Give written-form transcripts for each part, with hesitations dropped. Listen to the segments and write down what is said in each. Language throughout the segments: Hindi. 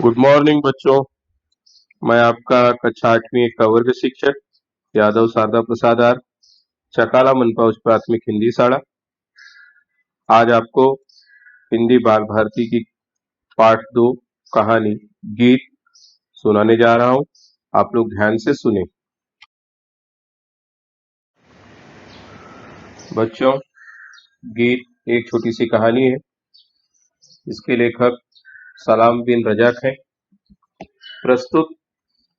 गुड मॉर्निंग बच्चों। मैं आपका कक्षा 8वीं का वर्ग शिक्षक यादव शारदा प्रसाद आर, चकाला मनपा उच्च प्राथमिक हिंदी शाला। आज आपको हिंदी बाल भारती की पाठ 2 कहानी गीत सुनाने जा रहा हूं। आप लोग ध्यान से सुने। बच्चों, गीत एक छोटी सी कहानी है। इसके लेखक सलाम बिन रजाक है। प्रस्तुत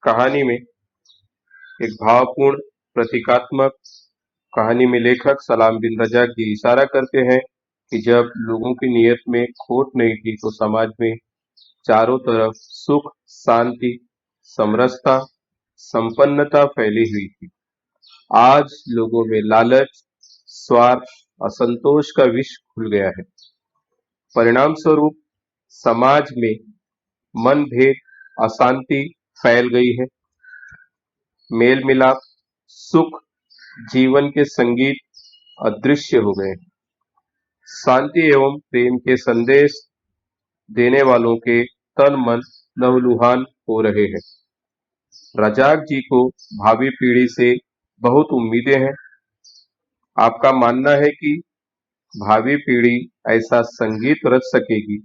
कहानी में एक भावपूर्ण प्रतीकात्मक कहानी में लेखक सलाम बिन रजाक जी इशारा करते हैं कि जब लोगों की नीयत में खोट नहीं थी तो समाज में चारों तरफ सुख, शांति, समरसता, संपन्नता फैली हुई थी। आज लोगों में लालच, स्वार्थ, असंतोष का विष खुल गया है। परिणाम स्वरूप समाज में मनभेद, अशांति फैल गई है। मेल मिलाप, सुख, जीवन के संगीत अदृश्य हो गए। शांति एवं प्रेम के संदेश देने वालों के तन मन लहूलुहान हो रहे हैं। रजाक जी को भावी पीढ़ी से बहुत उम्मीदें हैं। आपका मानना है कि भावी पीढ़ी ऐसा संगीत रच सकेगी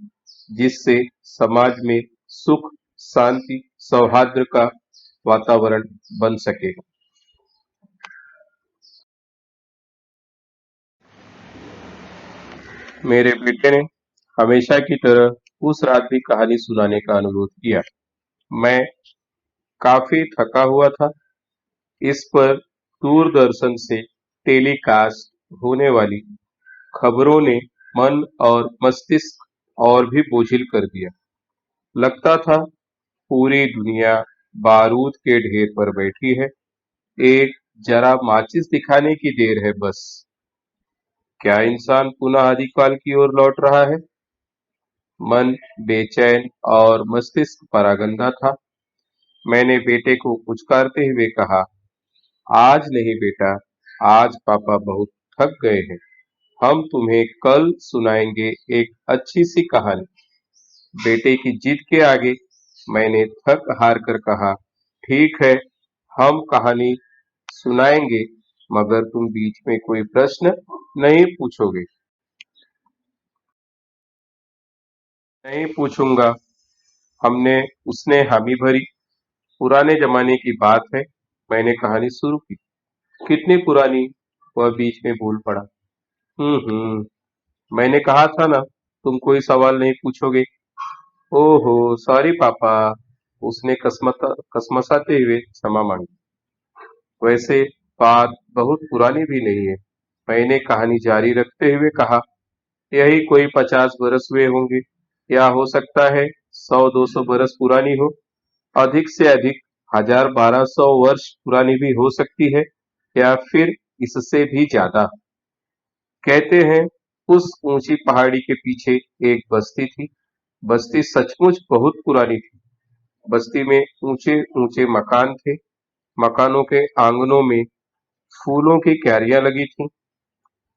जिससे समाज में सुख, शांति, सौहार्द का वातावरण बन सकेगा। मेरे बेटे ने हमेशा की तरह उस रात भी कहानी सुनाने का अनुरोध किया। मैं काफी थका हुआ था। इस पर दूरदर्शन से टेलीकास्ट होने वाली खबरों ने मन और मस्तिष्क और भी बोझिल कर दिया। लगता था पूरी दुनिया बारूद के ढेर पर बैठी है। एक जरा माचिस दिखाने की देर है बस। क्या इंसान पुनः आदिकाल की ओर लौट रहा है? मन बेचैन और मस्तिष्क परागंदा था। मैंने बेटे को पुचकारते हुए कहा, आज नहीं बेटा, आज पापा बहुत थक गए हैं। हम तुम्हें कल सुनाएंगे एक अच्छी सी कहानी। बेटे की जिद के आगे मैंने थक हार कर कहा, ठीक है, हम कहानी सुनाएंगे, मगर तुम बीच में कोई प्रश्न नहीं पूछोगे। नहीं पूछूंगा, हमने उसने हामी भरी। पुराने जमाने की बात है। मैंने कहानी शुरू की। कितनी पुरानी? वह बीच में बोल पड़ा। हम्म, मैंने कहा था ना, तुम कोई सवाल नहीं पूछोगे। ओहो सॉरी पापा, उसने कसमसाते हुए क्षमा मांगी। वैसे बात बहुत पुरानी भी नहीं है। मैंने कहानी जारी रखते हुए कहा, यही कोई 50 बरस हुए होंगे, या हो सकता है 100-200 बरस पुरानी हो। अधिक से अधिक 1000-1200 वर्ष पुरानी भी हो सकती है, या फिर इससे भी ज्यादा। कहते हैं उस ऊंची पहाड़ी के पीछे एक बस्ती थी। बस्ती सचमुच बहुत पुरानी थी। बस्ती में ऊंचे ऊंचे मकान थे। मकानों के आंगनों में फूलों की क्यारियां लगी थीं,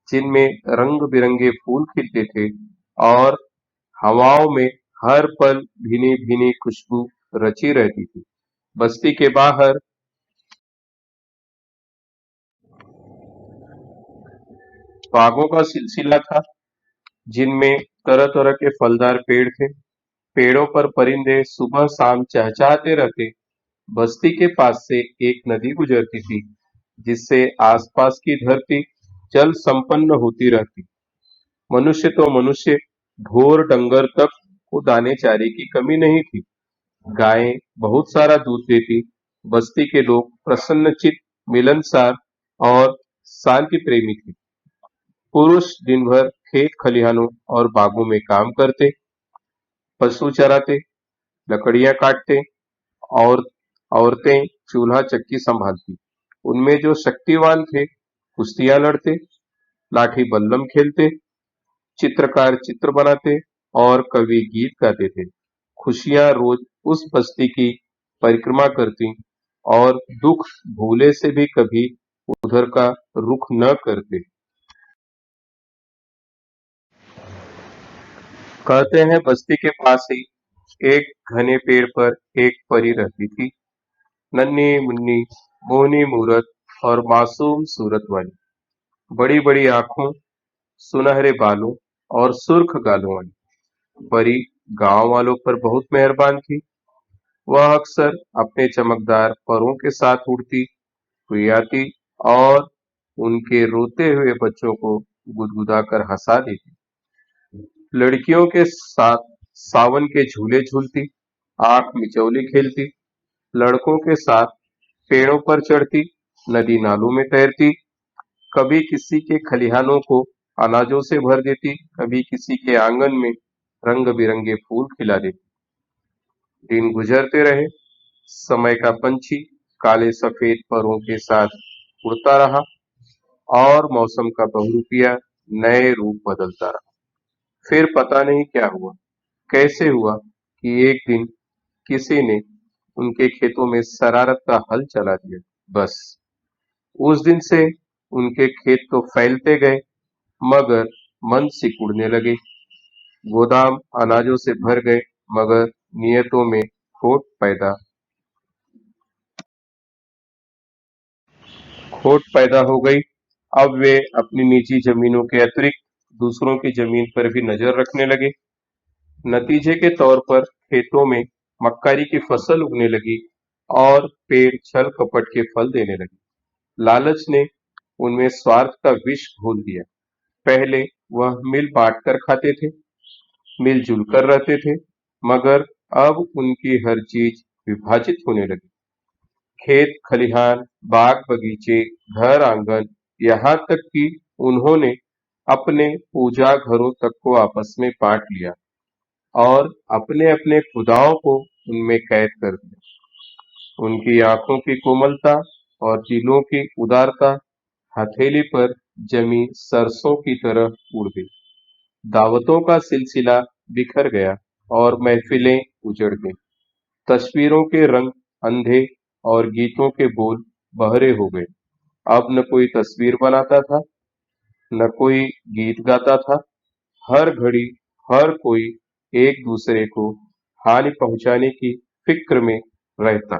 जिनमें रंग बिरंगे फूल खिलते थे और हवाओं में हर पल भीनी भीनी खुशबू रची रहती थी। बस्ती के बाहर बागों का सिलसिला था, जिनमें तरह तरह के फलदार पेड़ थे। पेड़ों पर परिंदे सुबह शाम चहचहाते रहते। बस्ती के पास से एक नदी गुजरती थी, जिससे आसपास की धरती जल संपन्न होती रहती। मनुष्य तो मनुष्य, ढोर डंगर तक को दाने चारे की कमी नहीं थी। गायें बहुत सारा दूध देती। बस्ती के लोग प्रसन्नचित्त, मिलनसार और शांति प्रेमी थे। पुरुष दिन भर खेत खलिहानों और बागों में काम करते, पशु चराते, लकड़ियां काटते, और औरतें चूल्हा चक्की संभालती। उनमें जो शक्तिवान थे कुश्तियां लड़ते, लाठी बल्लम खेलते, चित्रकार चित्र बनाते और कवि गीत गाते थे। खुशियां रोज उस बस्ती की परिक्रमा करती और दुख भूले से भी कभी उधर का रुख न करते। कहते हैं बस्ती के पास ही एक घने पेड़ पर एक परी रहती थी, नन्ही मुन्नी, मोहनी मूरत और मासूम सूरत वाली, बड़ी बड़ी आंखों, सुनहरे बालों और सुर्ख गालों वाली। परी गांव वालों पर बहुत मेहरबान थी। वह अक्सर अपने चमकदार परों के साथ उड़ती हुई आती और उनके रोते हुए बच्चों को गुदगुदाकर हंसा देती। लड़कियों के साथ सावन के झूले झूलती, आंख मिचौली खेलती, लड़कों के साथ पेड़ों पर चढ़ती, नदी नालों में तैरती, कभी किसी के खलिहानों को अनाजों से भर देती, कभी किसी के आंगन में रंग बिरंगे फूल खिला देती। दिन गुजरते रहे, समय का पंछी काले सफेद परों के साथ उड़ता रहा और मौसम का बहुरूपिया नए रूप बदलता रहा। फिर पता नहीं क्या हुआ, कैसे हुआ कि एक दिन किसी ने उनके खेतों में शरारत का हल चला दिया। बस उस दिन से उनके खेत तो फैलते गए, मगर मन सिकुड़ने लगे। गोदाम अनाजों से भर गए, मगर नियतों में खोट पैदा हो गई। अब वे अपनी निजी जमीनों के अतिरिक्त दूसरों की जमीन पर भी नजर रखने लगे। नतीजे के तौर पर खेतों में मक्कारी की फसल उगने लगी और पेड़ छल कपट के फल देने लगे। लालच ने उनमें स्वार्थ का विष घोल दिया। पहले वह मिल बांट कर खाते थे, मिलजुल कर रहते थे, मगर अब उनकी हर चीज विभाजित होने लगी। खेत खलिहान, बाग बगीचे, घर आंगन, यहाँ तक कि उन्होंने अपने पूजा घरों तक को आपस में बांट लिया और अपने अपने खुदाओं को उनमें कैद कर दिया। उनकी आंखों की कोमलता और दिलों की उदारता हथेली पर जमी सरसों की तरह उड़ गई। दावतों का सिलसिला बिखर गया और महफिलें उजड़ गईं। तस्वीरों के रंग अंधे और गीतों के बोल बहरे हो गए। अब न कोई तस्वीर बनाता था, न कोई गीत गाता था। हर घड़ी हर कोई एक दूसरे को हानि पहुंचाने की फिक्र में रहता।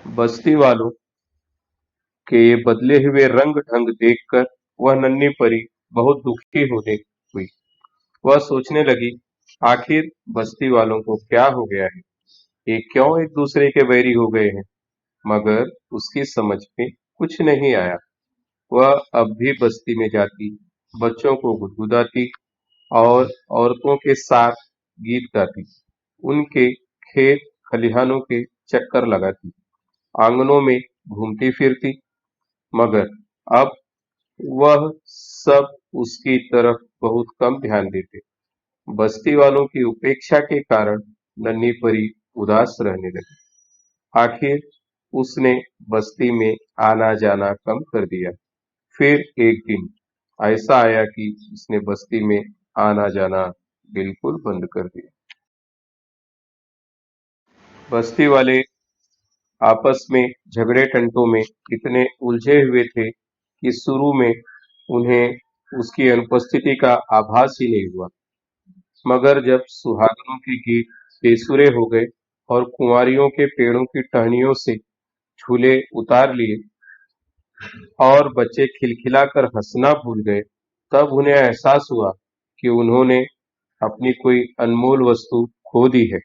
बस्ती वालों के ये बदले हुए रंग ढंग देखकर वह नन्ही परी बहुत दुखी होने हुई। वह सोचने लगी, आखिर बस्ती वालों को क्या हो गया है? ये क्यों एक दूसरे के बैरी हो गए हैं? मगर उसकी समझ में कुछ नहीं आया। वह अब भी बस्ती में जाती, बच्चों को गुदगुदाती और औरतों के साथ गीत गाती, उनके खेत खलिहानों के चक्कर लगाती, आंगनों में घूमती फिरती। मगर अब वह सब उसकी तरफ बहुत कम ध्यान देते। बस्ती वालों की उपेक्षा के कारण नन्ही परी उदास रहने लगी। आखिर उसने बस्ती में आना जाना कम कर दिया। फिर एक दिन ऐसा आया कि उसने बस्ती में आना जाना बिल्कुल बंद कर दिया। बस्ती वाले आपस में झगड़े टंटों में इतने उलझे हुए थे कि शुरू में उन्हें उसकी अनुपस्थिति का आभास ही नहीं हुआ। मगर जब सुहागनों के गीत बेसुरे हो गए और कुंवारियों के पेड़ों की टहनियों से झूले उतार लिए और बच्चे खिलखिलाकर हंसना भूल गए, तब उन्हें एहसास हुआ कि उन्होंने अपनी कोई अनमोल वस्तु खो दी है।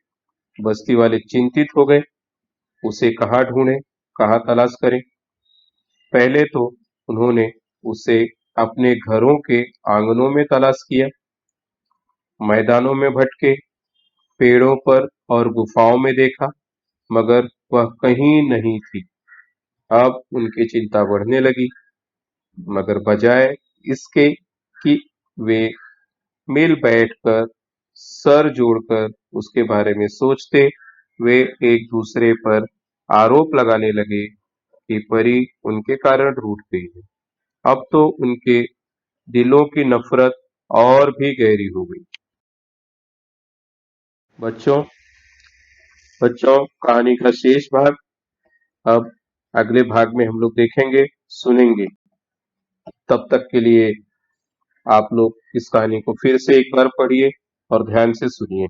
बस्ती वाले चिंतित हो गए, उसे कहाँ ढूंढें, कहाँ तलाश करें। पहले तो उन्होंने उसे अपने घरों के आंगनों में तलाश किया, मैदानों में भटके, पेड़ों पर और गुफाओं में देखा, मगर वह कहीं नहीं थी। अब उनकी चिंता बढ़ने लगी, मगर बजाय इसके कि वे मिल बैठकर सर जोड़कर उसके बारे में सोचते, वे एक दूसरे पर आरोप लगाने लगे कि परी उनके कारण रूठ गई है। अब तो उनके दिलों की नफरत और भी गहरी हो गई। बच्चों बच्चों कहानी का शेष भाग अब अगले भाग में हम लोग देखेंगे, सुनेंगे। तब तक के लिए आप लोग इस कहानी को फिर से एक बार पढ़िए, और ध्यान से सुनिए।